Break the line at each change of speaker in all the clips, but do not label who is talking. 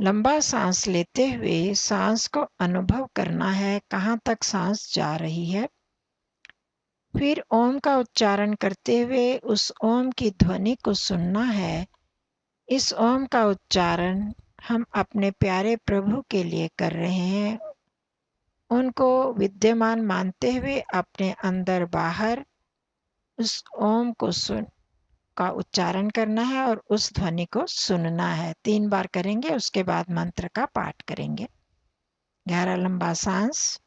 लंबा सांस लेते हुए सांस को अनुभव करना है, कहाँ तक सांस जा रही है। फिर ओम का उच्चारण करते हुए उस ओम की ध्वनि को सुनना है। इस ओम का उच्चारण हम अपने प्यारे प्रभु के लिए कर रहे हैं। उनको विद्यमान मानते हुए अपने अंदर बाहर उस ओम को का उच्चारण करना है और उस ध्वनि को सुनना है। 3 बार करेंगे, उसके बाद मंत्र का पाठ करेंगे। गहरा लंबा सांस।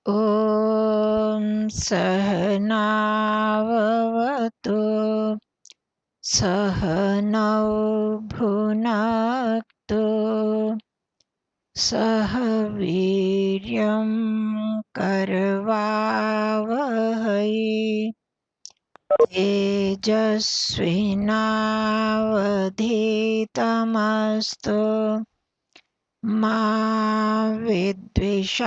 ॐ सहनाववतु सहनौ भुनक्तु सह वीर्यं करवावहै तेजस्विनावधीतमस्तु मा विद्विषावहै।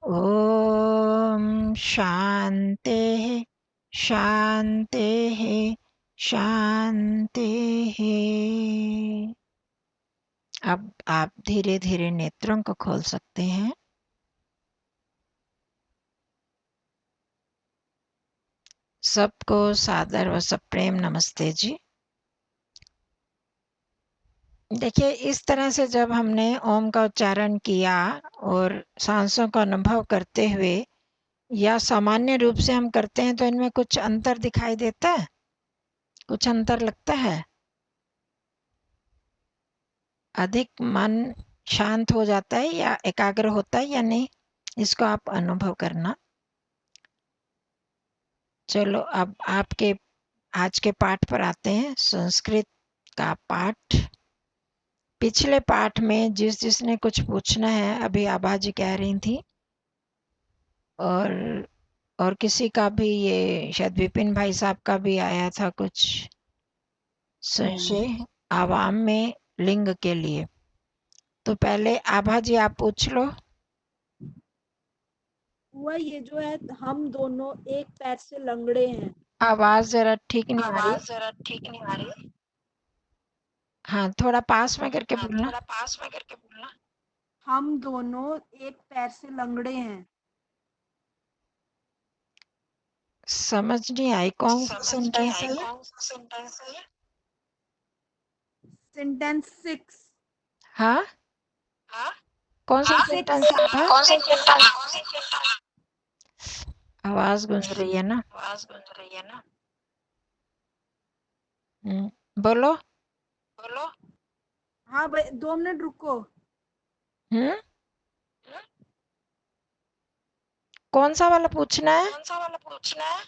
ॐ शान्तिः शान्तिः शान्तिः। अब आप धीरे-धीरे नेत्रों को खोल सकते हैं। सबको सादर व सप्रेम नमस्ते जी। देखिए, इस तरह से जब हमने ओम का उच्चारण किया और सांसों का अनुभव करते हुए या सामान्य रूप से हम करते हैं तो इनमें कुछ अंतर दिखाई देता है? कुछ अंतर लगता है? अधिक मन शांत हो जाता है या एकाग्र होता है या नहीं? इसको आप अनुभव करना। चलो अब आपके आज के पाठ पर आते हैं। संस्कृत का पाठ। पिछले पाठ में जिसने कुछ पूछना है, अभी आभा जी कह रही थी, और किसी का भी, ये शायद विपिन भाई साहब का भी आया था कुछ संशय आवाम में लिंग के लिए। तो पहले आभा जी आप पूछ लो।
हुआ ये जो है, हम दोनों एक पैर से लंगड़े हैं।
आवाज जरा ठीक नहीं आ रही।
आवाज जरा ठीक नहीं आ रही।
हाँ, थोड़ा पास में करके बोलना।
थोड़ा पास में करके बोलना। हम दोनों एक पैर से लंगड़े हैं।
समझ नहीं आई, कौन सा
समझ नहीं
सेंटेंस
आई,
है ये?
कौन सा सेंटेंस है ये? सेंटेंस 6।
हाँ,
हाँ,
कौन सा सेंटेंस है आभा?
कौन सा सेंटेंस?
आवाज गूंज रही है ना।
आवाज गूंज रही है ना।
बोलो।
बोलो। हाँ भाई, 2 मिनट रुको।
हम्म कौन सा वाला पूछना है?
कौन सा वाला पूछना है?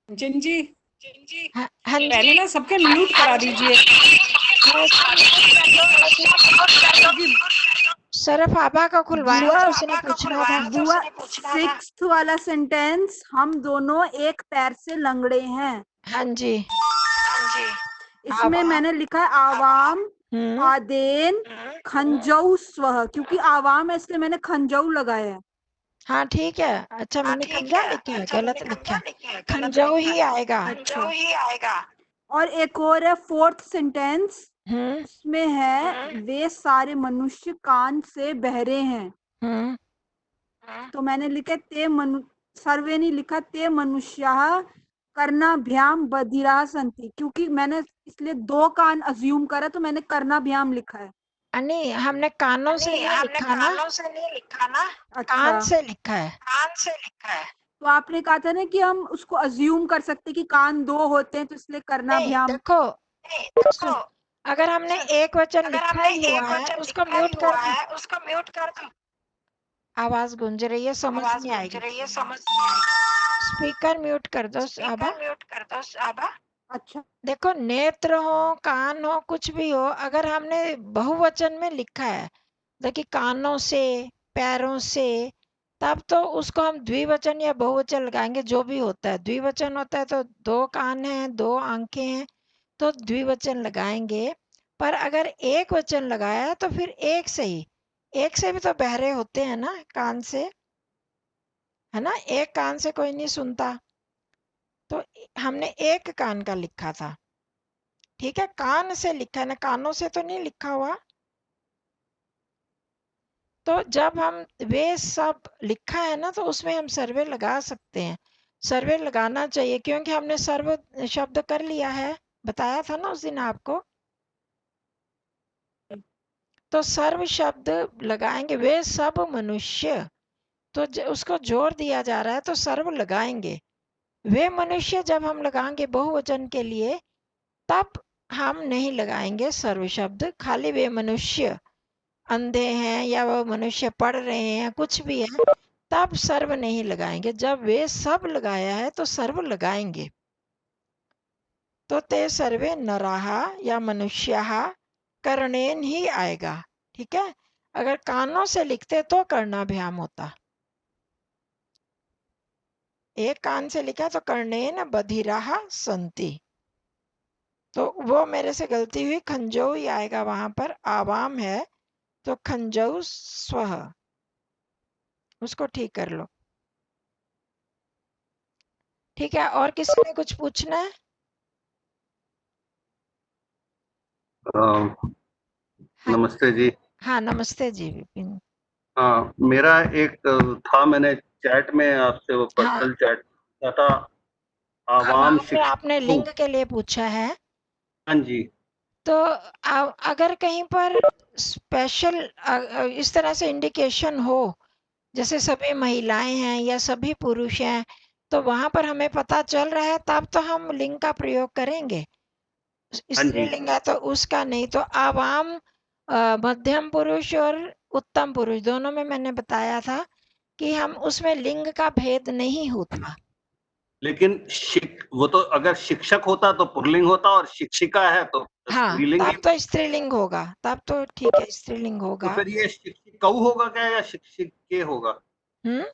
जिंजी
हाँ, हाँ जी।
पहले ना सबके म्यूट करा दीजिए।
सिर्फ आभा का खुलवाया, जिसने पूछना था।
बुआ, 6th वाला सेंटेंस, हम दोनों एक पैर से लंगड़े हैं।
हाँ जी।
इसमें मैंने लिखा है आवाम
हम्म
आदेन खंजऊ स्व, क्योंकि आवाम है इसलिए मैंने खंजऊ लगाया है।
हाँ ठीक है। अच्छा, मैंने खंजा लिखा है, गलत लिखा है। खंजो ही आएगा।
अच्छा ही आएगा। और एक और है 4th सेंटेंस,
हम्म
उसमें है वे सारे मनुष्य कान से बहरे हैं।
हम्म
तो मैंने लिखे सर्वे नहीं लिखा, ते मनुष्याः कर्णाभ्याम बधिराः सन्ति, क्योंकि मैंने इसलिए 2 कान अज्यूम करा तो मैंने कर्णाभ्याम लिखा है।
नहीं, हमने कानों से नहीं लिखा ना, कान
अच्छा,
से लिखा है।
तो आपने कहा था ना कि हम उसको अज्यूम कर सकते कि कान 2 होते हैं तो इसलिए
नहीं,
कर्णाभ्याम।
देखो सुन, अगर हमने एक वचन लिखा ही हुआ है, उसको म्यूट कर दो। आवाज गूंज रही है, समझ नहीं आएगी। स्पीकर म्यूट कर दो आभा।
अच्छा,
देखो, नेत्र हो, कान हो, कुछ भी हो, अगर हमने बहुवचन में लिखा है, देखिए कानों से, पैरों से, तब तो उसको हम द्विवचन या बहुवचन लगाएंगे, जो भी होता है। द्विवचन होता है तो 2 कान हैं, 2 आंखें हैं, तो द्विवचन लगाएंगे। पर अगर एक वचन लगाया तो फिर एक से ही, एक से भी तो बहरे होते हैं ना, कान से, है ना? एक कान से कोई नहीं सुनता, तो हमने एक कान का लिखा था। ठीक है, कान से लिखा है ना, कानों से तो नहीं लिखा हुआ। तो जब हम वे सब लिखा है ना, तो उसमें हम सर्वे लगा सकते हैं। सर्वे लगाना चाहिए, क्योंकि हमने सर्व शब्द कर लिया है, बताया था ना उस दिन आपको। तो सर्व शब्द लगाएंगे, वे सब मनुष्य, तो उसको जोर दिया जा रहा है, तो सर्व लगाएंगे। वे मनुष्य जब हम लगाएंगे बहुवचन के लिए, तब हम नहीं लगाएंगे सर्व शब्द, खाली वे मनुष्य, अंधे हैं या वो मनुष्य पढ़ रहे हैं, कुछ भी है, तब सर्व नहीं लगाएंगे। जब वे सब लगाया है तो सर्व लगाएंगे। तो ते सर्वे नराः या मनुष्याः कर्णेन ही आएगा। ठीक है, अगर कानों से लिखते तो कर्णाभ्याम होता। एक कान से लिखा तो कर्णेन बधिराः सन्ति, तो वो मेरे से गलती हुई, खंजौ ही आएगा वहां पर, आवाम है तो खंजौ स्वः, उसको ठीक कर लो। ठीक है, और किसी ने कुछ पूछना है?
नमस्ते जी।
हाँ, नमस्ते जी विपिन।
हाँ, मेरा एक था, मैंने चैट में आपसे वो
हाँ,
पर्सनल चैट किया था, आवाम
आवाम में
शिक्षा।
आपने लिंग के लिए पूछा है,
हाँ जी।
तो अगर कहीं पर स्पेशल इस तरह से इंडिकेशन हो, जैसे सभी महिलाएं हैं या सभी पुरुष हैं, तो वहां पर हमें पता चल रहा है, तब तो हम लिंग का प्रयोग करेंगे।
हाँ जी।
स्त्रीलिंग है तो उसका नहीं, तो आवाम मध्यम पुरुष और उत्तम पुरुष दोनों में मैंने बताया था कि हम उसमें लिंग का भेद नहीं होता।
लेकिन वो तो अगर शिक्षक होता तो पुल्लिंग होता, और शिक्षिका है तो
हाँ,
स्त्रीलिंग ही।
तब तो स्त्रीलिंग होगा, तब तो ठीक है, स्त्रीलिंग
तो
होगा।
फिर ये शिक्षिकौ होगा क्या, या शिक्षिके होगा?
हम्म,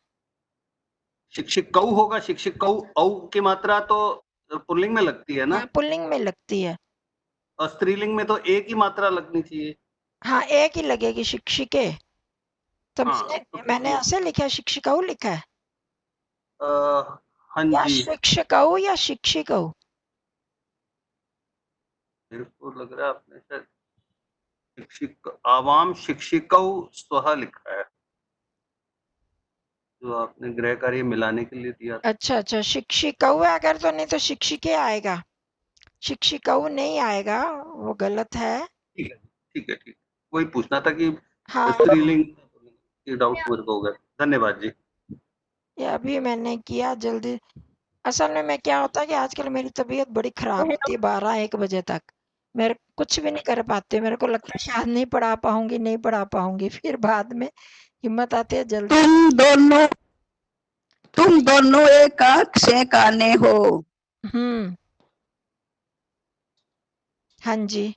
शिक्षिकौ होगा, शिक्षिकौ, औ की मात्रा तो पुल्लिंग में लगती है ना,
हाँ, पुल्लिंग में लगती है।
और स्त्रीलिंग में तो एक ही मात्रा लगनी चाहिए।
हाँ, एक ही लगेगी, शिक्षिके। तो
हाँ, तो
मैंने
ये
ऐसे लिखा है, शिक्षिकाऊ लिखा है,
हाँ
या
जी।
शिक्षकाऊ या शिक्षिकाऊ?
मेरे को लग रहा है आपने शायद शिक्षिक, आवाम शिक्षिकौ स्वः लिखा है, जो आपने गृह कार्य मिलाने के लिए दिया था।
अच्छा अच्छा, शिक्षिकाऊ है अगर, तो नहीं तो शिक्षिके आएगा, शिक्षिकाऊ नहीं आएगा, वो गलत है।
ठीक है, ठीक है, ठीक। वही पूछना था कि
हाँ,
स्त्रीलिंग की डाउट मेरे को हो गया। धन्यवाद जी।
ये अभी मैंने किया जल्दी। असल में मैं, क्या होता है कि आजकल मेरी तबीयत बड़ी खराब होती है, 12-1 बजे तक मेरे कुछ भी नहीं कर पाते, मेरे को लगता है शायद नहीं पढ़ा पाऊंगी, फिर बाद में हिम्मत आती है जल्दी।
तुम दोनों एक आंख से काने हो।
हाँ जी,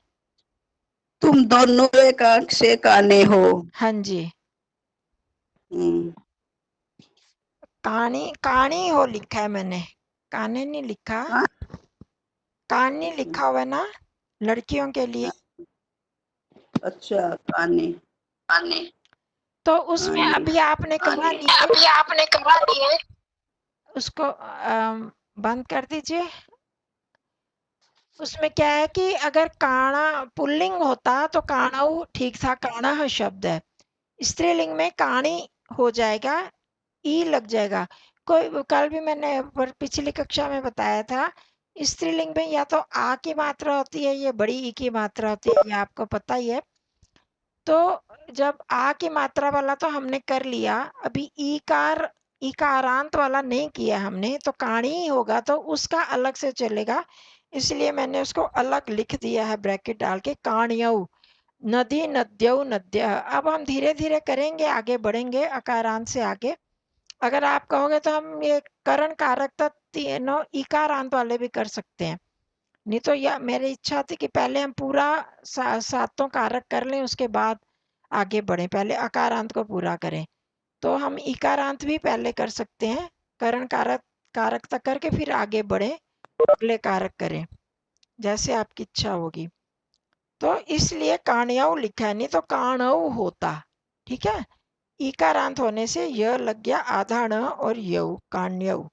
तुम दोनों एक आंख से काने हो।
हाँ जी।
हम्म,
कानी कानी हो लिखा है मैंने, काने नहीं लिखा।
हाँ?
कानी लिखा हुआ है ना, लड़कियों के लिए।
अच्छा, काने काने।
तो उसमें अभी आपने करा दिए, उसको बंद कर दीजिए। उसमें क्या है कि अगर काणा पुल्लिंग होता तो काणाऊ ठीक था, काणा शब्द है। स्त्रीलिंग में काणी हो जाएगा, ई लग जाएगा। कोई कल भी मैंने पिछली कक्षा में बताया था, स्त्रीलिंग में या तो आ की मात्रा होती है या बड़ी ई की मात्रा होती है, ये आपको पता ही है। तो जब आ की मात्रा वाला तो हमने कर लिया, अभी ईकारांत वाला नहीं किया हमने, तो काणी ही होगा तो उसका अलग से चलेगा, इसलिए मैंने उसको अलग लिख दिया है ब्रैकेट डाल के, काण्यौ, नदी नद्यौ नद्यः। अब हम धीरे-धीरे करेंगे, आगे बढ़ेंगे अकारांत से आगे। अगर आप कहोगे तो हम ये करण कारकता तीनों ईकारांत वाले भी कर सकते हैं। नहीं तो या मेरी इच्छा थी कि पहले हम पूरा सातों कारक कर लें, उसके बाद आगे बढ़ें, पहले अकारांत को पूरा करें। तो हम इकारांत भी पहले कर सकते हैं, करण कारक तक करके फिर आगे बढ़े, अगले कारक करें, जैसे आपकी इच्छा होगी। तो इसलिए काण्यौ लिखा है, नहीं तो काणौ होता। ठीक है, इकारांत होने से य लग गया आधा ण और यौ, काण्यौ।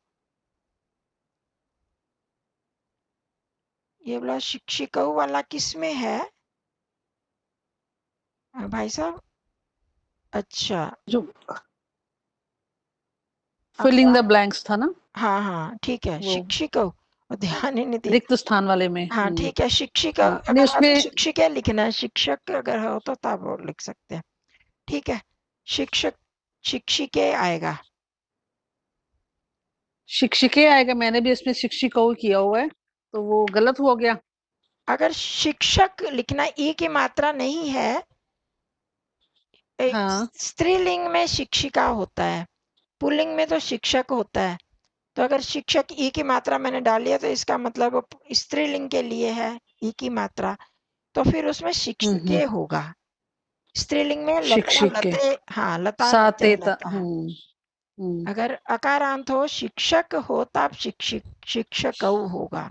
ये वाला शिक्षिकौ वाला किस में है भाई साहब? अच्छा,
जो फिलिंग द ब्लैंक्स था ना,
हाँ हाँ ठीक है,
वो
शिक्षिकौ, ध्यान ही नहीं दी।
रिक्त स्थान वाले में।
हाँ ठीक है, शिक्षिका
हाँ, नहीं
अगर आप
उसमें
शिक्षिका लिखना है, शिक्षक अगर हो तो तब वो लिख सकते हैं। ठीक है, शिक्षक शिक्षिके आएगा।
शिक्षिके आएगा, मैंने भी इसमें शिक्षिका किया हुआ है, तो वो गलत हो गया।
अगर शिक्षक लिखना ई की मात्रा नहीं है,
हाँ,
स्त्रीलिंग में शिक्षिका होता है, पुल्लिंग में तो शिक्षक होता है। तो अगर शिक्षक ई की मात्रा मैंने डाली है तो इसका मतलब वो स्त्रीलिंग के लिए है ई की मात्रा, तो फिर उसमें शिक्षिके होगा। स्त्रीलिंग में लता
शिक्षिके
लते, हाँ लता लते
सातेता।
लता। अगर अकारांत हो, शिक्षक हो, तब शिक्षकौ होगा।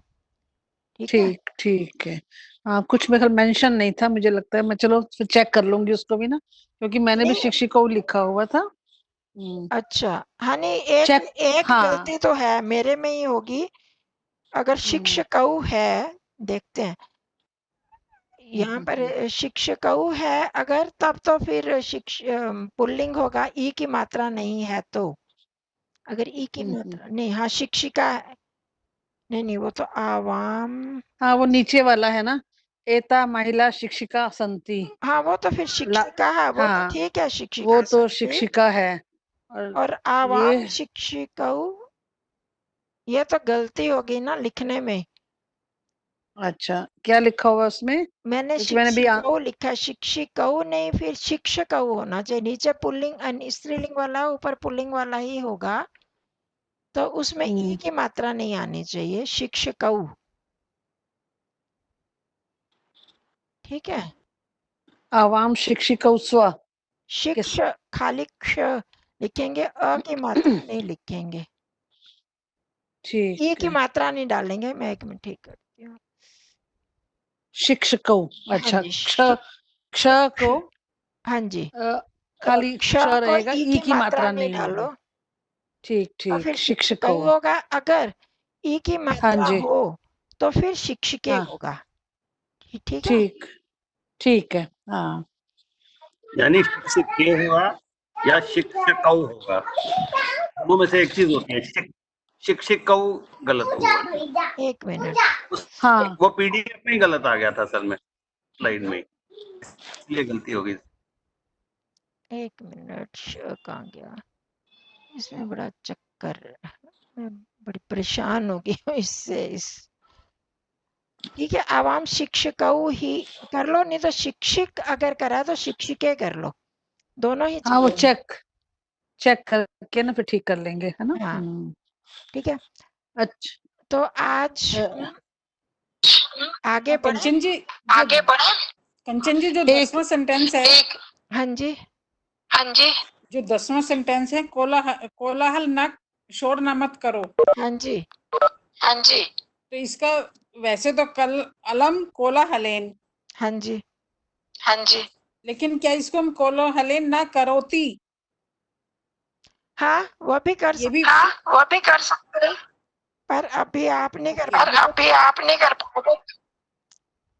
ठीक है,
ठीक ठीक है। हाँ, कुछ में मेंशन नहीं था, मुझे लगता है मैं चलो फिर चेक कर लूंगी उसको भी ना, क्योंकि मैंने भी
नहीं
शिक्षिका लिखा हुआ था।
अच्छा, हाँ नहीं, एक
चेक।
एक
हाँ।
गलती तो है, मेरे में ही होगी। अगर शिक्षकौ है, देखते हैं यहाँ पर शिक्षकौ है अगर, तब तो फिर पुल्लिंग होगा, ई की मात्रा नहीं है तो। अगर ई की मात्रा नहीं, हाँ शिक्षिका है, नहीं नहीं वो तो आवाम,
हाँ, वो नीचे वाला है ना, एता महिला शिक्षिका संति।
हाँ वो तो फिर
ला,
शिक्षिका है, वो तो
हाँ,
ठीक है,
वो
शिक्षिका
तो
संति।
शिक्षिका है।
और
ये
आवाम शिक्षिकौ, ये तो गलती होगी ना लिखने में।
अच्छा, क्या लिखा हुआ उसमें?
मैंने
क्योंकि मैंने भी
शिक्षिकौ लिखा, शिक्षिकौ नहीं, फिर शिक्षकौ होना चाहिए, नीचे पुल्लिंग स्त्रीलिंग वाला, ऊपर पुल्लिंग वाला ही होगा, तो उसमें ई की मात्रा नहीं आनी चाहिए, शिक्षकौ। ठीक है,
आवाम शिक्षिका स्व। किस?
शिक्ष खाली क्ष लिखेंगे, अ की मात्रा नहीं लिखेंगे, ई
ठीक
की
है,
मात्रा नहीं डालेंगे। मैं एक मिनट ठीक करती हूँ।
शिक्षको।
हाँ
अच्छा,
जी,
क्ष क्ष को
हाँ जी,
खाली
क्ष
क्ष
को
रहेगा,
ई
ई
की
की
मात्रा
मात्रा
नहीं
नहीं
डालो,
होगी। ठीक
तो
ठीक,
फिर शिक्षकौ
शिक्षको।
होगा। अगर ई की
हाँ
मात्रा
जी।
हो तो फिर शिक्षिके
हाँ,
होगा। ठीक है,
ठीक ठीक है। हाँ,
यानी शिक्षिके हुआ या शिक्षकौ होगा, दोनों में से एक चीज होती है। शिक्षिकौ गलत होगा,
एक मिनट,
हाँ,
वो पीडीएफ में ही गलत आ गया था असल में, स्लाइड में, इसलिए गलती होगी।
एक मिनट, कहाँ गया? इसमें बड़ा चक्कर, मैं बड़ी परेशान हो गई हूँ इससे। ठीक है, आवाम शिक्षकौ ही कर लो, नहीं तो शिक्षक अगर करा तो शिक्षिके कर लो, दोनों ही
हाँ, वो
चलेगा।
चेक करके ना फिर ठीक कर लेंगे, है ना।
हाँ ठीक है,
अच्छा।
तो आज हम आगे
हाँ,
बढ़े।
कंचन जी जो
एक
10वां सेंटेंस है,
हाँ जी,
जो 10वां सेंटेंस है, कोलाहल न शोर न मत करो,
हाँ जी,
तो इसका वैसे तो कल अलम कोलाहलेन,
हाँ जी,
लेकिन क्या इसको हम कोलाहलेन ना करोती,
हाँ वो भी कर
ये भी?
सकते, पर अभी आप नहीं कर
ओके,
पाओगे।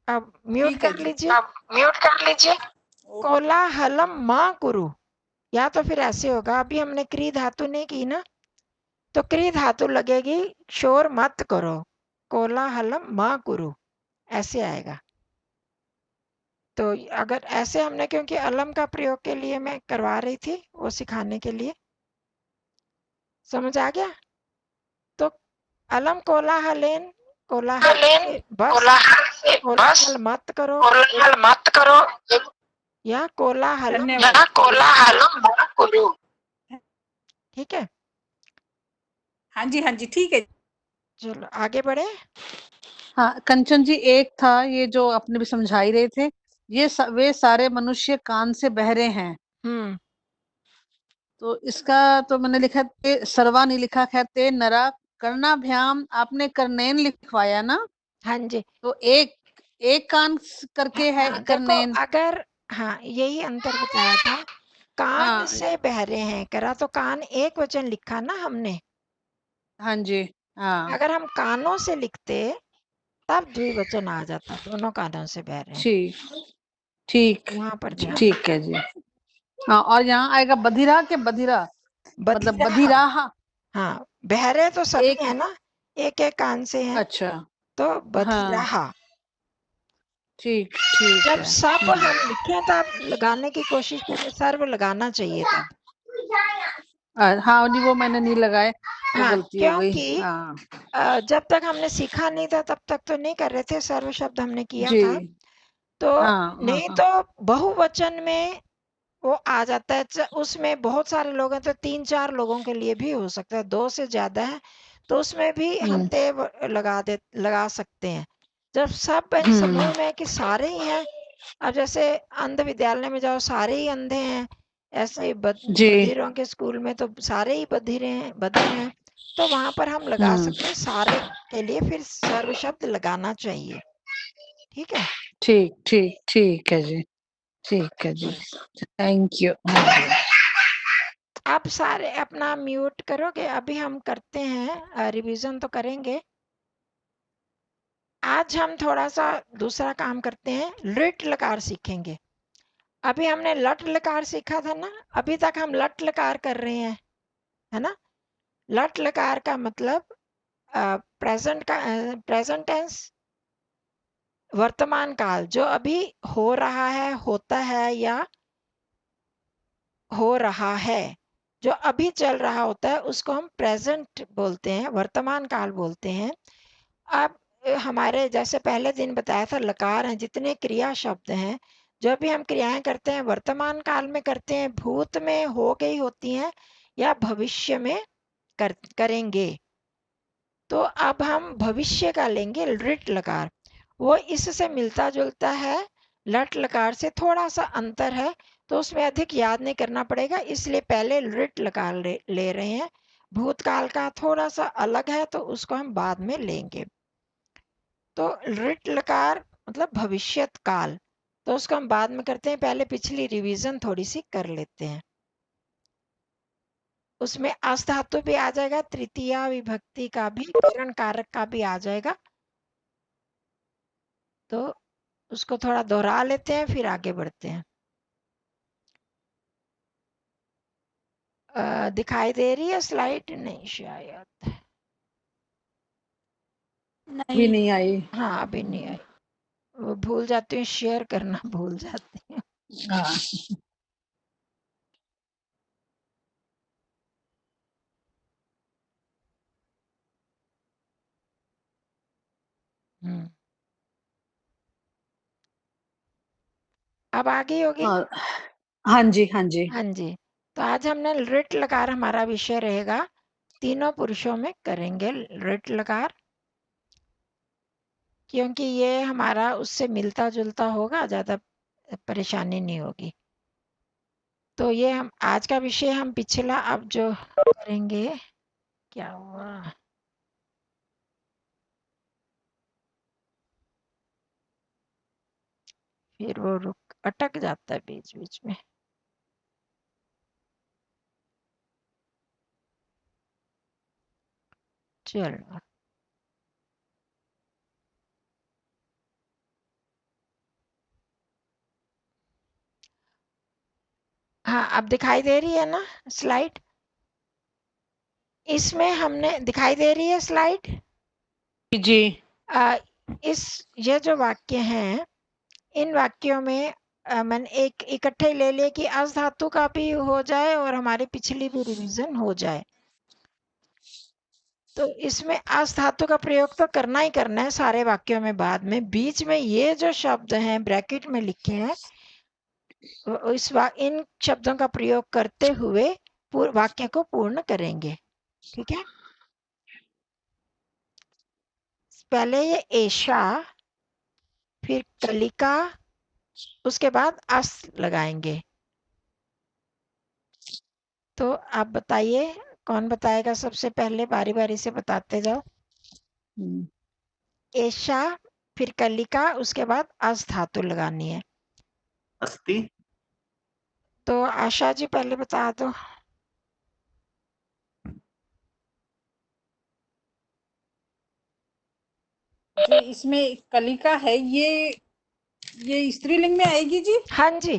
अब म्यूट
ठीक है
कर
जी।
लीजिए। कोलाहलम माँ कुरु, या तो फिर ऐसे होगा, अभी हमने क्री धातु नहीं की ना, तो क्री धातु लगेगी शोर मत करो, कोलाहलम म कुरु, ऐसे आएगा। तो अगर ऐसे हमने, क्योंकि अलम का प्रयोग के लिए मैं करवा रही थी, वो सिखाने के लिए, समझ आ गया? तो अलम कोलाहलेन, कोलाहल से बस,
कोलाहल से बस
कोलाहल मत करो,
कोलाहल मत करो
या कोलाहलम
धन्यवाद।
या कोलाहलम मत करो।
ठीक है,
हाँ जी, हाँ जी, ठीक है।
चलो आगे बढ़े।
हाँ कंचन जी, एक था ये जो आपने भी समझा ही रहे थे, ये वे सारे मनुष्य कान से बहरे हैं,
हम्म,
तो इसका तो मैंने लिखा ते सर्वा नहीं लिखा, खैर ते नरा कर्णाभ्याम, आपने कर्णेन लिखवाया ना,
हाँ जी,
तो एक एक कान करके है
हाँ देखो,
कर्णेन।
अगर, हाँ यही अंतर बताया था, कान
हाँ
से बहरे हैं करा तो कान एक वचन लिखा ना हमने,
हाँ जी, हाँ
अगर हम कानों से लिखते तब द्विवचन आ जाता, दोनों कानों से बह रहे हैं,
ठीक ठीक
वहां पर ध्यान
ठीक है जी। हाँ, और यहाँ आएगा बधिरा के बधिरा, मतलब
बधिरा,
बधिराहा,
हाँ बहरे तो सभी
एक,
है ना, एक एक कान से हैं,
अच्छा,
तो
हाँ
बधिराहा।
ठीक ठीक
जब
है।
सब हम लिखें तब लगाने की कोशिश करें, सर्व लगाना चाहिए तब।
हाँ नहीं वो मैंने नहीं लगाए, वो
हाँ,
गलती हो गई।
क्योंकि
हाँ
जब तक हमने सीखा नहीं था तब तक तो नहीं कर रहे थे, सर्व शब्द हमने किया
जी,
था, तो
हाँ हाँ
नहीं
हाँ,
तो बहुवचन में वो आ जाता है, उसमें बहुत सारे लोग हैं तो 3-4 लोगों के लिए भी हो सकता है, 2 से ज़्यादा है तो उसमें भी हम ते लगा सकते हैं। जब सब समूह में कि सारे ही हैं, अब जैसे अंध विद्यालय में जाओ सारे ही अंधे हैं, ऐसे ही
जी,
बधिरों के स्कूल में तो सारे ही बधिर हैं, तो वहाँ पर हम लगा सकते हैं सारे के लिए, फिर सर्व शब्द लगाना चाहिए, ठीक है?
ठीक ठीक ठीक है जी, ठीक है जी, थैंक यू। हाँ जी,
आप सारे अपना म्यूट करोगे, अभी हम करते हैं, रिवीजन तो करेंगे। आज हम थोड़ा-सा दूसरा काम करते हैं, लिट लकार सीखेंगे। अभी हमने लट लकार सीखा था ना, अभी तक हम लट लकार कर रहे हैं, है ना? लट लकार का मतलब प्रेजेंट टेंस, वर्तमान काल, जो अभी हो रहा है, होता है या हो रहा है, जो अभी चल रहा होता है उसको हम प्रेजेंट बोलते हैं, वर्तमान काल बोलते हैं। अब हमारे जैसे पहले दिन बताया था, लकार हैं, जितने क्रिया शब्द हैं, जो भी हम क्रियाएं करते हैं वर्तमान काल में करते हैं, भूत में हो गई होती हैं या भविष्य में करेंगे। तो अब हम भविष्य का लेंगे लृट लकार, वो इससे मिलता जुलता है, लट लकार से थोड़ा सा अंतर है, तो उसमें अधिक याद नहीं करना पड़ेगा, इसलिए पहले लृट लकार ले रहे हैं। भूतकाल का थोड़ा सा अलग है तो उसको हम बाद में लेंगे। तो लृट लकार मतलब भविष्यत काल, तो उसको हम बाद में करते हैं, पहले पिछली रिवीजन थोड़ी सी कर लेते हैं। उसमें अस धातु भी आ जाएगा, तृतीया विभक्ति का भी, करण कारक का भी आ जाएगा, तो उसको थोड़ा दोहरा लेते हैं फिर आगे बढ़ते हैं। दिखाई दे रही है स्लाइड? नहीं शायद,
भी
नहीं,
नहीं आई।
हाँ अभी नहीं आई, वो भूल जाती हूँ, शेयर करना भूल जाती हूँ।
हाँ
हम्म, अब आ गई होगी।
हाँ हाँ जी, हाँ जी,
हाँ जी, तो आज हमने लृट लकार हमारा विषय रहेगा, तीनों पुरुषों में करेंगे लृट लकार, क्योंकि ये हमारा उससे मिलता जुलता होगा, ज्यादा परेशानी नहीं होगी। तो ये हम आज का विषय हम पिछला अब जो करेंगे, क्या हुआ, फिर वो रुक अटक जाता है बीच बीच में। चलो, हाँ, अब दिखाई दे रही है ना स्लाइड? इसमें हमने दिखाई दे रही है स्लाइड?
जी
ये जो वाक्य हैं, इन वाक्यों में मैंने एक इकट्ठे ले लिए कि अस धातु का भी हो जाए और हमारी पिछली भी रिवीजन हो जाए। तो इसमें अस धातु का प्रयोग तो करना ही करना है सारे वाक्यों में। बाद में बीच में ये जो शब्द हैं ब्रैकेट में लिखे हैं, इन शब्दों का प्रयोग करते हुए वाक्य को पूर्ण करेंगे। ठीक है, पहले ये एषा, फिर कलिका, उसके बाद अस लगाएंगे। तो आप बताइए, कौन बताएगा सबसे पहले? बारी बारी से बताते जाओ। एषा, फिर कलिका, उसके बाद अस धातु लगानी है।
अस्ति।
तो आशा जी पहले बता दो।
जो इसमें कलिका है ये स्त्रीलिंग में आएगी जी?
हाँ जी,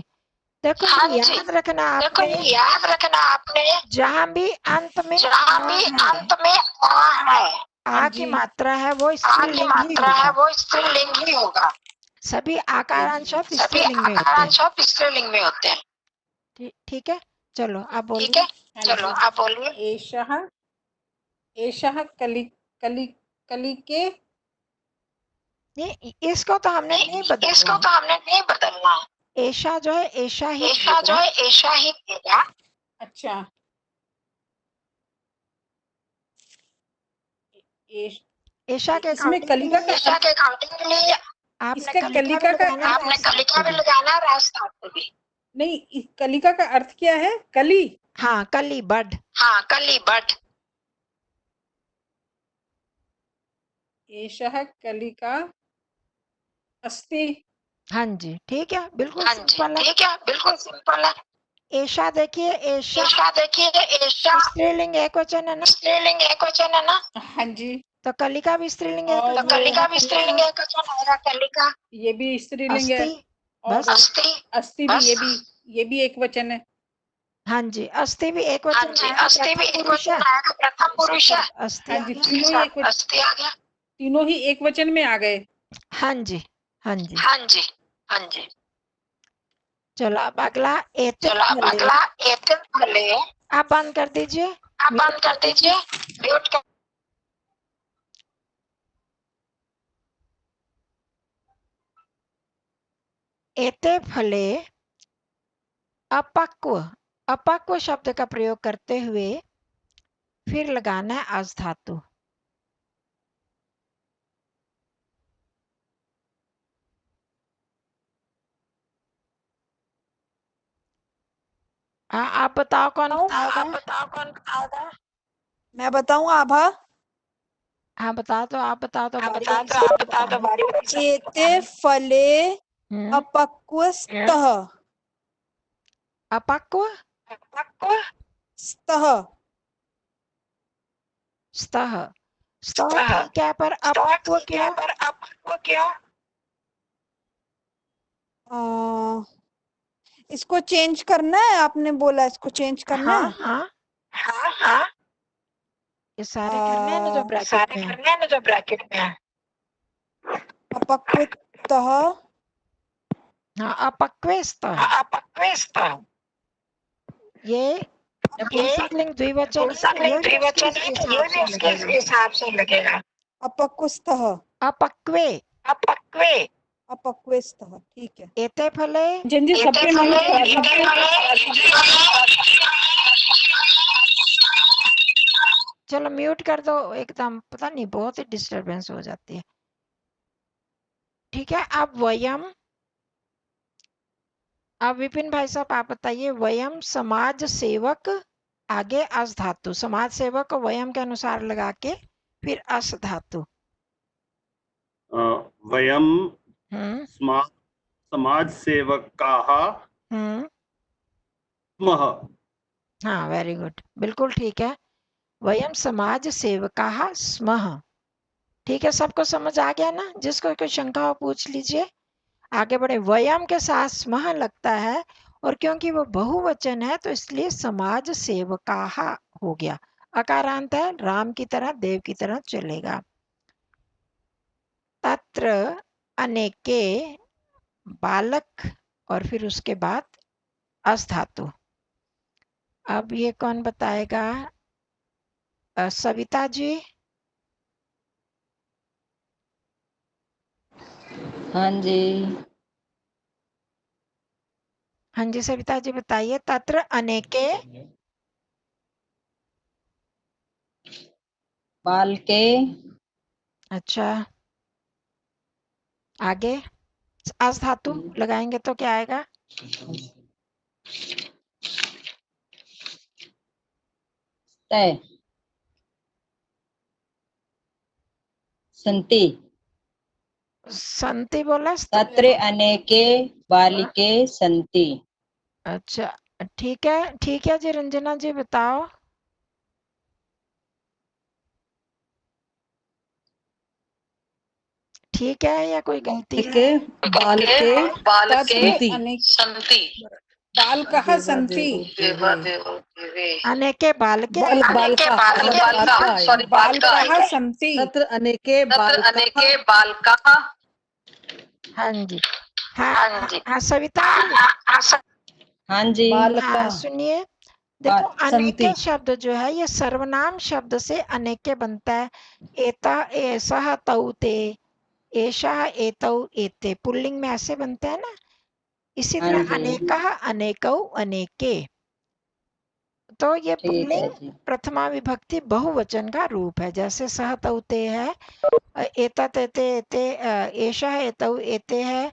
देखो
हाँ
ये
जी,
याद रखना
देखो
आपने,
ये याद रखना आपने,
जहां भी अंत में
जहाँ
आ
भी
है,
अंत में आ है,
आ की मात्रा है वो
आ की
स्त्रीलिंग ही
मात्रा है
होगा।
वो स्त्रीलिंग ही होगा।
सभी आकारांत शब्द
सभी
स्त्रीलिंग में होते
आकारांत
हैं।
शब्द स्त्रीलिंग में होते हैं।
ठीक है, चलो आप बोलिए।
ठीक है, चलो आप बोलिए। एषः, एषः कलिके।
नहीं, इसको तो हमने नहीं
इसको
बदलना।
तो हमने नहीं बदलना।
एषा जो है एषा ही
एषा जो
रहेगा।
है एषा ही रहेगा। अच्छा,
एषा के
इसमें
अकॉर्डिंग
कलिका का
एषा
के अकाउंटिंग के लिए
आपने
इसका
कलिका भी
कलिका का
लगाना है,
आपने
रास
कलिका
धातु
भी
भी।
लगाना, रास धातु भी। नहीं, कलिका का अर्थ क्या है? कली।
हाँ, कली, बड।
हाँ, कली, बड। एषः कलिका अस्ति।
हाँ जी, ठीक है, बिल्कुल
हाँ जी,
सिंपल है।
ठीक है, बिल्कुल सिंपल है।
एषा देखिए, एषा
एषा देखिए, एषा
स्त्रीलिंग एकवचन है ना,
स्त्रीलिंग एकवचन है ना? हाँ जी।
तो कलिका भी स्त्रीलिंग
और
एकवचन
तो कलिका भी
है।
स्त्रीलिंग एकवचन आएगा, कलिका। ये भी स्त्रीलिंग है।
अस्थि,
और
बस।
अस्थि भी, ये भी एक वचन है।
हाँ जी, अस्थि भी
हाँ
एकवचन
जी,
आएगा,
अस्थि भी
प्रथम
एक
पुरुष
वचन
है।
आएगा, प्रथम पुरुष है।
अस्थि
हाँ
आ
जी,
गया।
तीनों ही एक अस्थि आ गया। तीनों ही एक वचन में आ गए।
हाँ जी, हाँ जी।
हाँ जी, हाँ जी।
चलो अब अगला एते
चलो अब
फले।
अगला एते फले।
आप बंद कर दीजिए,
आप
म्यूट
बंद कर दीजिए, म्यूट कर।
एते फले अपक्व, अपक्व शब्द का प्रयोग करते हुए फिर लगाना है अस धातु। आप बताओ कौन बताएगा?
आप बताओ कौन बताएगा? मैं बताऊं आभा?
हाँ बताओ, तो आप बताओ तो
आप
बारी
बताओ
बारी
तो
से
आप
आपको
बताओ तो
बताना।
बारी बारी से। एते फले अपक्वस्तः।
अपक्व
अपक्वस्तः।
स्तः, स्तः ठीक है, पर अपक्व
ठीक है,
क्यों?
पर अपक्व क्यों? इसको चेंज करना है, आपने बोला इसको चेंज करना
हाँ
है।
हाँ,
हाँ हाँ,
ये सारे करने हैं ना जो ब्रैकेट
सारे
में है।
करने हैं ना जो ब्रैकेट में है। अपक्वतः।
हाँ, अपक्वेस्तः,
अपक्वस्तः।
ये नपुंसकलिंग द्विवचन है, तो
पुंसकलिंग
ये भी उसके
द्विवचन है, तो
हिसाब
ये भी
से
उसके
लगेगा।
हिसाब से लगेगा। अपक्वस्तः।
अपक्वे,
अपक्वे। अपक्वेस्तः, ठीक है।
एते फले
जंजी सबके मन
चलो म्यूट कर दो एकदम, पता नहीं बहुत ही डिस्टरबेंस हो जाती है। ठीक है, अब वयम, अब विपिन भाई साहब आप बताइए, वयम समाज सेवक, आगे अस धातु, समाज सेवक को वयम के अनुसार लगा के फिर अस धातु।
वयम
हम्म
समाज सेवकाः स्मः।
हाँ, वेरी गुड, बिल्कुल ठीक है। वयम समाज सेवकाः स्मः। ठीक है, सबको समझ आ गया ना? जिसको कोई शंका हो पूछ लीजिए। आगे बढ़े, वयम के साथ स्मः लगता है और क्योंकि वो बहुवचन है तो इसलिए समाज सेवकाः हो गया। अकारांत है, राम की तरह देव की तरह चलेगा। तत्र अनेके बालक और फिर उसके बाद अस धातु। अब ये कौन बताएगा? सविता जी।
हाँ जी।
हाँ जी सविता जी बताइए। तत्र अनेके
बालके
अच्छा आगे अस धातु लगाएंगे तो क्या आएगा?
तय सन्ति।
संति बोला
तत्र अनेके बालिके सन्ति।
अच्छा ठीक है जी। रंजना जी बताओ। ठीक है या कोई गलती है?
के बालके
तत्र
सन्ति।
अनेक बालकः सन्ति।
अनेके बालके
बालका
बालकः
बालका
सन्ति।
तत्र अनेके बालकाः।
हाँ जी। हाँ सविता जी।
हाँ जी।
हाँ सुनिए, देखो
सन्ति।
अनेके शब्द जो है ये सर्वनाम शब्द से अनेके बनता है। एता एसह तौ ते, एषः एतौ एते पुल्लिंग में ऐसे बनते हैं ना। इसी
हाँ
तरह
जी।
अनेकः अनेकौ अनेके। तो ये
ठीक है
पुल्लिंग
जी।
प्रथमा विभक्ति बहुवचन का रूप है। जैसे सह तौ ते है, एतत् एते एते, एषः एतौ एते है,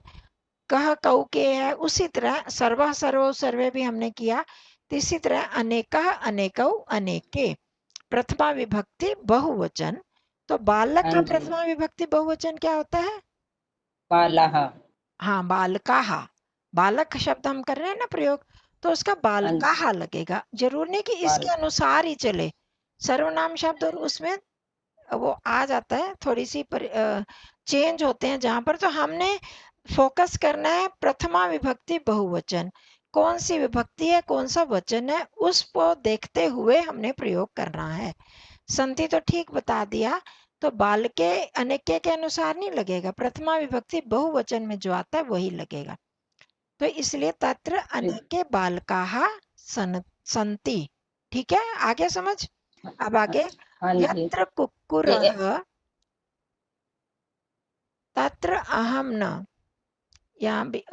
कह कऊ के है। उसी तरह सर्वः सर्वौ सर्वे भी हमने किया। तो इसी तरह अनेकः अनेकौ अनेके प्रथमा विभक्ति बहुवचन। तो बालक
हाँ
का
जी।
प्रथमा विभक्ति बहुवचन क्या होता है?
बालः।
हाँ बालकाः। बालक शब्द हम कर रहे हैं ना प्रयोग, तो उसका
हाँ जी।
बालकाः लगेगा। जरूर नहीं कि इसके
बाल
अनुसार ही चले। सर्वनाम शब्द और उसमें वो आ जाता है, थोड़ी सी चेंज होते हैं जहां पर। तो हमने फोकस करना है प्रथमा विभक्ति बहुवचन। कौन सी विभक्ति है, कौन सा वचन है, उसको देखते हुए हमने प्रयोग करना है। संति तो ठीक बता दिया। तो बालके अनेके के अनुसार नहीं लगेगा, प्रथमा विभक्ति बहुवचन में जो आता है वही लगेगा। तो इसलिए तत्र अनेके बालकाः सन्ति। ठीक है, आगे समझ। अब आगे
हाँ जी।
यत्र कुक्कुरः तत्र अहं न। यहाँ भी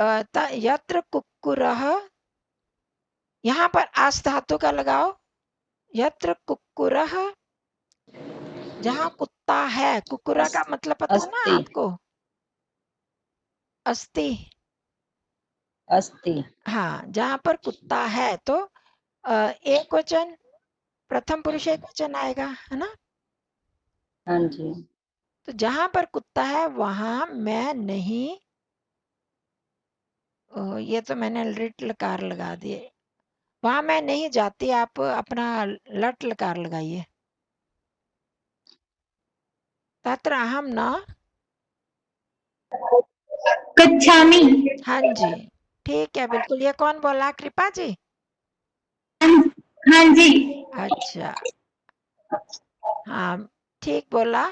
यत्र कुक्कुरः, यहाँ पर आस धातु का लगाओ। यत्र कुक्कुरः, जहाँ कुत्ता है। कुक्कुरा का मतलब पता है ना
अस्ति।
आपको? अस्ति।
अस्ति।
हाँ, जहाँ पर कुत्ता है तो एक वचन, प्रथम पुरुष एक वचन आएगा, है ना।
हाँ जी।
तो जहां पर कुत्ता है वहां मैं नहीं, ये तो मैंने लिट लकार लगा दिए। वहां मैं नहीं जाती, आप अपना लट लकार लगाइए। तत्र अहम न
गच्छामि।
हाँ जी ठीक है बिल्कुल। ये कौन बोला? कृपा जी।
हाँ जी।
अच्छा हाँ ठीक बोला।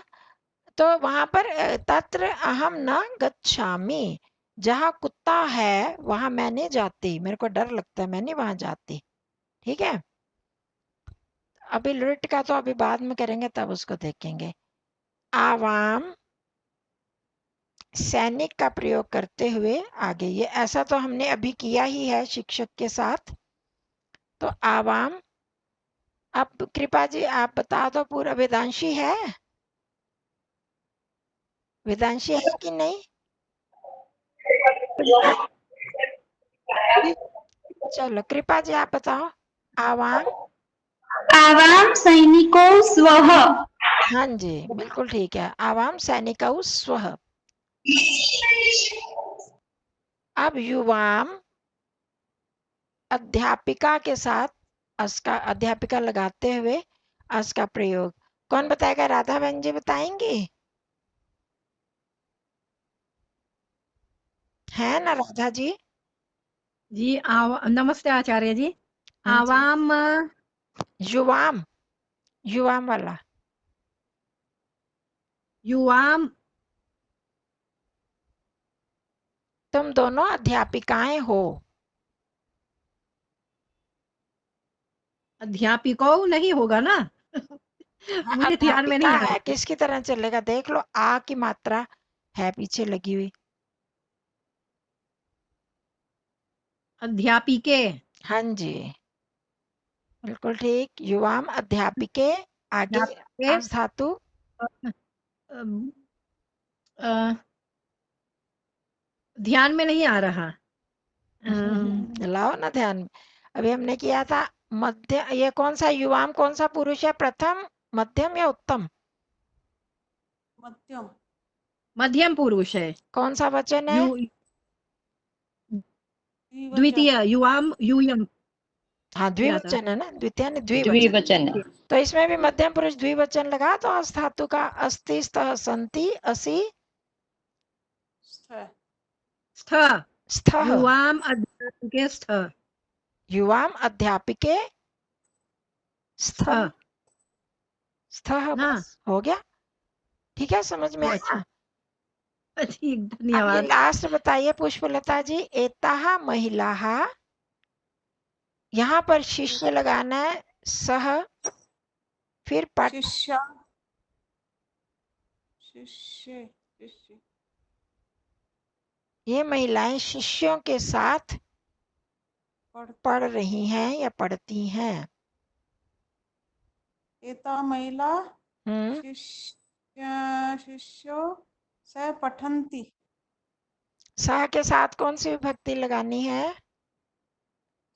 तो वहां पर तत्र अहम न गच्छामि, जहां कुत्ता है वहां मैं नहीं जाती, मेरे को डर लगता है, मैं नहीं वहां जाती। ठीक है, अभी लिट का तो अभी बाद में करेंगे, तब उसको देखेंगे। आवाम सैनिक का प्रयोग करते हुए आगे, ये ऐसा तो हमने अभी किया ही है शिक्षक के साथ। तो आवाम, अब कृपा जी आप बता दो पूरा। वेदांशी है? वेदांशी है कि नहीं? चलो कृपा जी आप बताओ। आवाम,
आवाम सैनिको स्वः।
हाँ जी बिल्कुल ठीक है। आवाम सैनिकौ स्वः। अब युवाम अध्यापिका के साथ अस का, अध्यापिका लगाते हुए अस का प्रयोग कौन बताएगा? राधा बहन जी बताएंगी? है ना राधा जी?
जी नमस्ते आचार्य जी।
हाँ जी।
आवाम
युवाम, युवाम वाला।
युवाम
तुम दोनों अध्यापिकाएं हो।
अध्यापिकाओं नहीं होगा ना?
हाँ,
मुझे ध्यान में
अध्यापिका
नहीं आ
है,
रहा।
किसकी तरह चलेगा देख लो, आ की मात्रा है पीछे लगी हुई।
अध्यापिके।
हाँ जी, बिल्कुल ठीक। युवाम अध्यापिके, आगे
अध्यापिके
आज धातु।
अम, अ, ध्यान में नहीं आ रहा।
लाओ ना ध्यान में। अभी हमने किया था मध्य, ये कौन सा युवाम कौन सा पुरुष है, प्रथम, मध्यम या उत्तम?
मध्यम।
मध्यम पुरुष है।
कौन सा वचन है?
यु
द्विवचन।
द्वितीय युवाम यूयम
हाँ
क्या था?
द्विवचन है ना, द्वितीय नहीं द्विवचन।
द्विवचन।
तो इसमें भी मध्यम पुरुष द्विवचन लगा, तो अस धातु का अस्ति, स्तः, सन्ति, असि,
स्थ।
स्थ।
स्थः।
युवाम अध्यापिके स्थ।
युवाम अध्यापिके
स्थ
स्थः, स्थः,
ना?
बस हो गया। ठीक है, समझ में
अच्छा,
आया?
ठीक,
अब ये
धन्यवाद।
लास्ट बताइए पुष्पलता जी, एताः महिलाः, यहाँ पर शिष्य लगाना है, सह, फिर पट,
शिष्या। शिष्य। शिष्य।
ये महिलाएं शिष्यों के साथ पढ़ रही हैं या पढ़ती हैं।
एता महिला
हम्म,
शिष्यो स पठन्ति।
सह के साथ कौन सी विभक्ति लगानी है?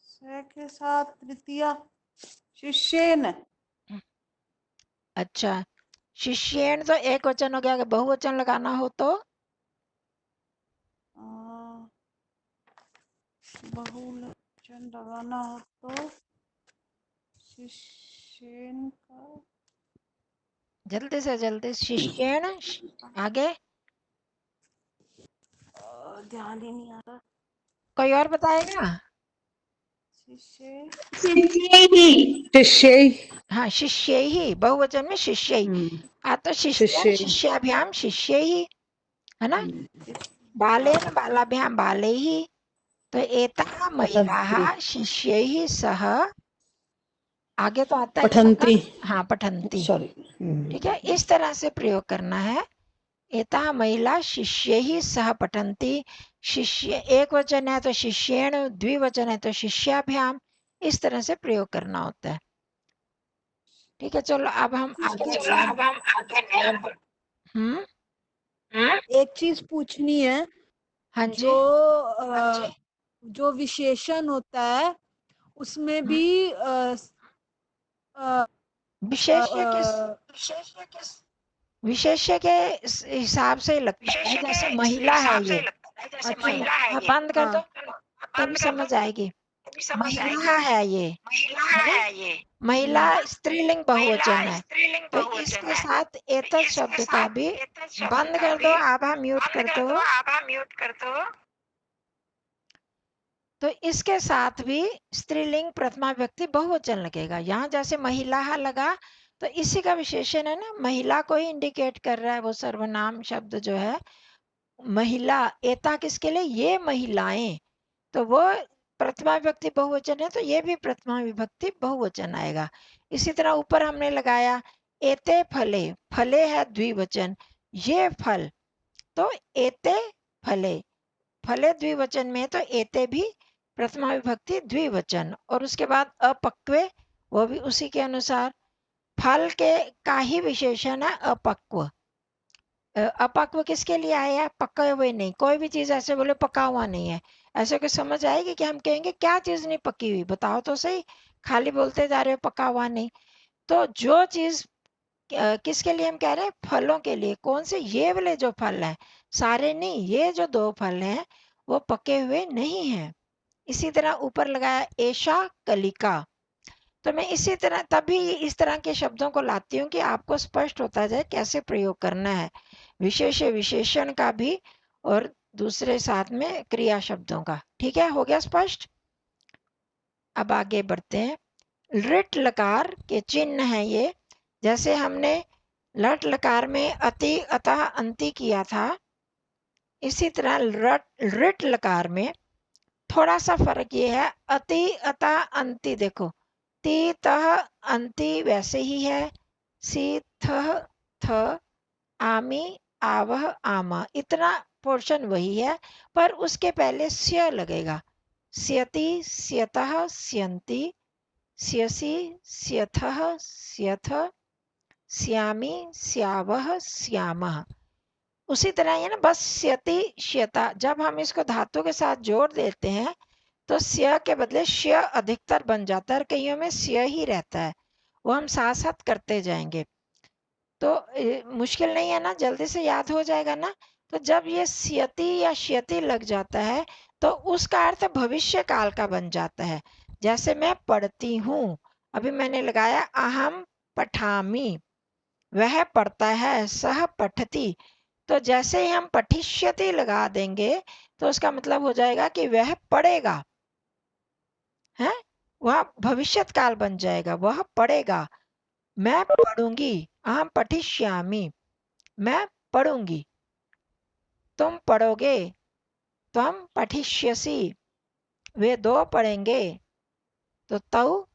स के साथ तृतीया। शिष्येन।
अच्छा, शिष्येण तो एक वचन हो गया, अगर बहुवचन लगाना हो तो
बहुवचन लगाना हो तो शिष्येन का
जल्दी से जल्दी, शिष्येण, आगे
ध्यान ही नहीं आ रहा।
कोई और बताएगा?
शिष्य।
शिष्यैः
शिष्यै।
हाँ, शिष्य ही, बहुवचन में शिष्य ही। तो शिष्य,
शिष्यै।
शिष्याभ्याम शिष्य ही, है ना? बालेन बालाभ्याम बाले ही। तो एताः महिलाः शिष्यैः सह, आगे तो आता है
पठन्ति।
हाँ पठन्ति।
सॉरी।
ठीक है, इस तरह से प्रयोग करना है। एताः महिला शिष्यैः सह पठन्ति। शिष्य एक वचन है तो शिष्येण, द्विवचन है तो शिष्याभ्याम, इस तरह से प्रयोग करना होता है। ठीक है, चलो अब हम आगे। हम्म,
एक चीज पूछनी है।
हाँ जी।
जो विशेषण होता है उसमें भी
विशेष्य के हिसाब से लगता है, जैसे महिला है ये। अच्छा, बंद कर दो तभी समझ आएगी। महिला है ये, महिला स्त्रीलिंग बहुवचन है, तो इसके साथ एतत् शब्द का भी, बंद कर दो, आभा म्यूट कर दो, तो इसके साथ भी स्त्रीलिंग प्रथमा व्यक्ति बहुवचन लगेगा। यहाँ जैसे महिला लगा तो इसी का विशेषण है ना, महिला को ही इंडिकेट कर रहा है वो सर्वनाम शब्द जो है महिला। एता किसके लिए? ये महिलाएं, तो वो प्रथमा विभक्ति बहुवचन है, तो ये भी प्रथमा विभक्ति बहुवचन आएगा। इसी तरह ऊपर हमने लगाया एते फले, फले है द्विवचन, ये फल, तो एते फले, फले द्विवचन में, तो एते भी प्रथमा विभक्ति द्विवचन। और उसके बाद अपक्वे, वो भी उसी के अनुसार। फल के का ही विशेषण है अपक्व। अपक्व किसके लिए आया है? पके हुए नहीं। कोई भी चीज ऐसे बोले पका हुआ नहीं है, ऐसे कोई समझ आएगी कि हम कहेंगे क्या चीज नहीं पकी हुई, बताओ तो सही, खाली बोलते जा रहे हो पका हुआ नहीं। तो जो चीज किसके लिए हम कह रहे हैं? फलों के लिए। कौन से? ये वाले जो फल हैं, सारे नहीं, ये जो 2 फल हैं वो पके हुए नहीं हैं। इसी तरह ऊपर लगाया एषा कलिका, तो मैं इसी तरह तभी इस तरह के शब्दों को लाती हूँ कि आपको स्पष्ट होता जाए कैसे प्रयोग करना है, विशेष विशेषण का भी और दूसरे साथ में क्रिया शब्दों का। ठीक है, हो गया स्पष्ट? अब आगे बढ़ते हैं। लृट लकार के चिन्ह हैं ये। जैसे हमने लट लकार में अति अतः अंति किया था, इसी तरह लृट लकार में थोड़ा सा फर्क ये है, अति अतः अंति। देखो, ती तह अंति वैसे ही है, सी थ थ आमी आवह आमा, इतना पोर्शन वही है, पर उसके पहले स्य लगेगा। स्यति स्यतः स्यन्ति, स्यसि स्यथः स्यथ, स्यामी स्यावः स्यामः। उसी तरह ये ना, बस स्यति श्यता, जब हम इसको धातु के साथ जोड़ देते हैं तो स्य के बदले श्य अधिकतर बन जाता है और कईयों में स्य ही रहता है। वो हम साथ साथ करते जाएंगे तो मुश्किल नहीं है ना, जल्दी से याद हो जाएगा ना। तो जब ये स्यति या श्यति लग जाता है तो उसका अर्थ भविष्य काल का बन जाता है। जैसे मैं पढ़ती हूँ, अभी मैंने लगाया अहम पठामि, वह पढ़ता है, सह पठति। तो जैसे ही हम पठिष्यति लगा देंगे तो उसका मतलब हो जाएगा कि वह पढ़ेगा, है, वह भविष्यत काल बन जाएगा, वह पढ़ेगा। मैं पढ़ूंगी, अहम पठिष्यामि, मैं पढ़ूंगी। तुम पढ़ोगे, त्वं पठिष्यसि, वे दो पढ़ेंगे, तो तौ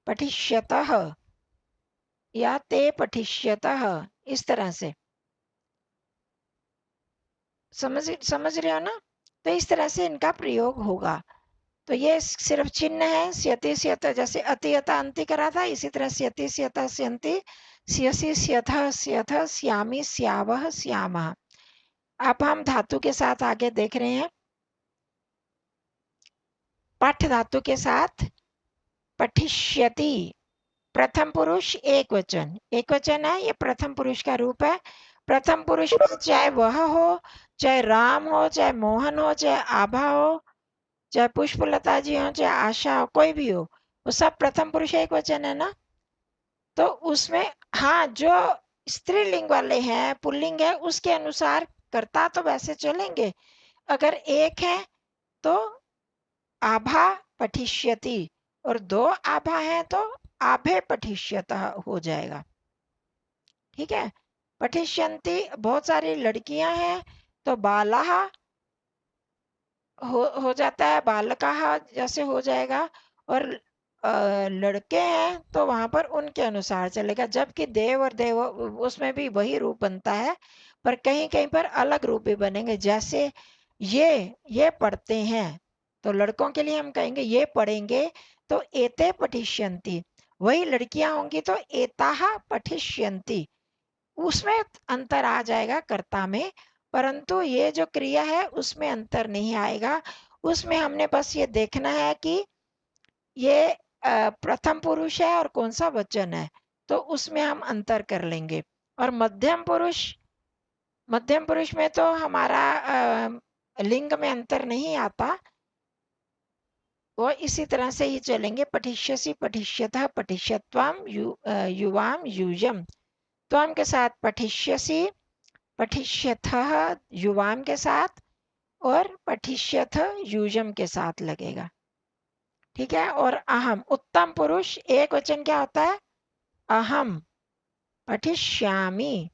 पठिष्यतः या ते पठिष्यतः, इस तरह से। समझ रहे हो ना? तो इस तरह से इनका प्रयोग होगा। तो ये सिर्फ चिन्ह है। स्यति स्यत, जैसे अति अता अंति करा था, इसी तरह स्यति स्यता स्यन्ति, स्यसि स्यथः स्यथ, स्यामि स्यावः स्यामः। अब हम धातु के साथ आगे देख रहे हैं। पठ धातु के साथ पठिष्यति, प्रथम पुरुष एक वचन, एक वचन है, ये प्रथम पुरुष का रूप है। प्रथम पुरुष में चाहे वह हो, चाहे राम हो, चाहे मोहन हो, चाहे आभा हो, चाहे पुष्पलता जी हो, चाहे आशा हो, कोई भी हो, वो सब प्रथम पुरुष एक वचन है ना। तो उसमें हाँ, जो स्त्रीलिंग वाले हैं, पुल्लिंग है, उसके अनुसार कर्ता तो वैसे चलेंगे। अगर एक है तो आभा पठिष्यति, और दो आभा है तो आभे पठिष्यतः हो जाएगा। ठीक है, पठिष्यन्ति बहुत सारी लड़कियां हैं तो बालाः हो जाता है, बालकाः जैसे हो जाएगा। और लड़के हैं तो वहां पर उनके अनुसार चलेगा। जबकि देव और देव उसमें भी वही रूप बनता है, पर कहीं कहीं पर अलग रूप भी बनेंगे। जैसे ये पढ़ते हैं तो लड़कों के लिए हम कहेंगे ये पढ़ेंगे, तो एते पठिष्यन्ति। वही लड़कियां होंगी तो एताः पठिष्यन्ति, उसमें अंतर आ जाएगा कर्ता में, परंतु ये जो क्रिया है उसमें अंतर नहीं आएगा। उसमें हमने बस ये देखना है कि ये प्रथम पुरुष है और कौन सा वचन है, तो उसमें हम अंतर कर लेंगे। और मध्यम पुरुष में तो हमारा लिंग में अंतर नहीं आता, वो इसी तरह से ही चलेंगे। पठिष्यसि पठिष्यतः पठिष्यत्वाम युवाम यूयम, त्वम के साथ पठिष्यसि, पठिष्यथः युवाम के साथ, और पठिष्यथ यूयम के साथ लगेगा। ठीक है। और अहम, उत्तम पुरुष एक वचन क्या होता है? अहम पठिष्यामि।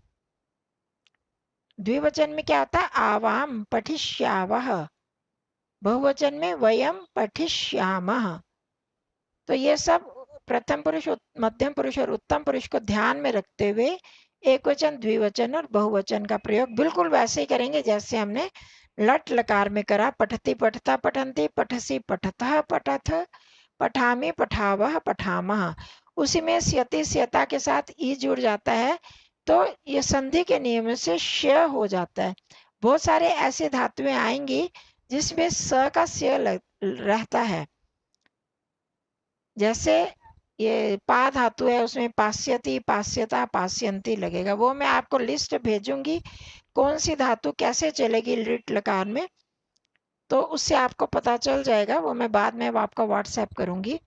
द्विवचन में क्या होता है? आवाम पठिष्यावः। बहुवचन में वयम पठिष्यामः। तो ये सब प्रथम पुरुष, मध्यम पुरुष और उत्तम पुरुष को ध्यान में रखते हुए एक वचन, द्विवचन और बहुवचन का प्रयोग बिल्कुल वैसे ही करेंगे जैसे हमने लट लकार में करा। पठति पठता पठन्ति, पठसि पठतः पठथ, पठामि पठावः पठामः। उसी में स्यति स्यता के साथ ई जुड़ जाता है तो ये संधि के नियम से श हो जाता है। बहुत सारे ऐसे धातुएं आएंगी जिसमें स का स्य रहता है। जैसे ये पा धातु है, उसमें पास्यति, पास्यता, पास्यन्ति लगेगा। वो मैं आपको लिस्ट भेजूंगी कौन सी धातु कैसे चलेगी लिट लकार में, तो उससे आपको पता चल जाएगा। वो मैं बाद में आपको व्हाट्सएप करूंगी।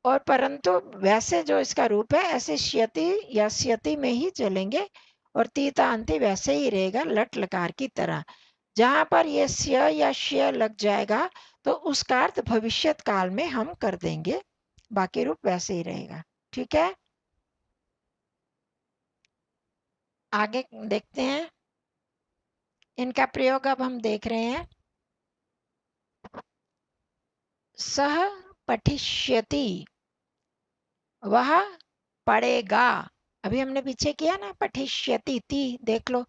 और परंतु वैसे जो इसका रूप है ऐसे श्यति या स्यति में ही चलेंगे, और तीता अंति वैसे ही रहेगा लट लकार की तरह। जहां पर ये स्य या श्य लग जाएगा तो उसका अर्थ भविष्यत काल में हम कर देंगे, बाकी रूप वैसे ही रहेगा। ठीक है, आगे देखते हैं। इनका प्रयोग अब हम देख रहे हैं। सह पठिष्यति, वह पढ़ेगा। अभी हमने पीछे किया ना, पठिष्यति, ती देख लो,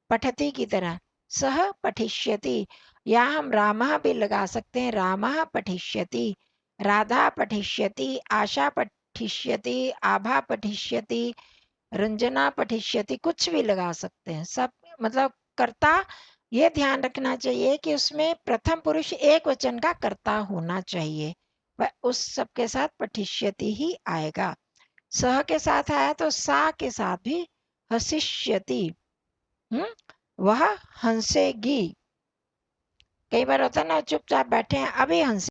पठती की तरह। सह पठिष्यति, या हम रामः भी लगा सकते हैं, रामः पठिष्यति, राधा पठिष्यति, आशा पठिष्यति, आभा पठिष्यति, रंजना पठिष्यति, कुछ भी लगा सकते हैं। सब मतलब कर्ता, ये ध्यान रखना चाहिए कि उसमें प्रथम पुरुष एक वचन का कर्ता होना चाहिए, वह उस सब के साथ पठिष्यति ही आएगा। सह के साथ आया तो सा के साथ भी हसिष्यति, वह हंसेगी। कई बार होता है ना, चुपचाप बैठे हैं, अभी हंसे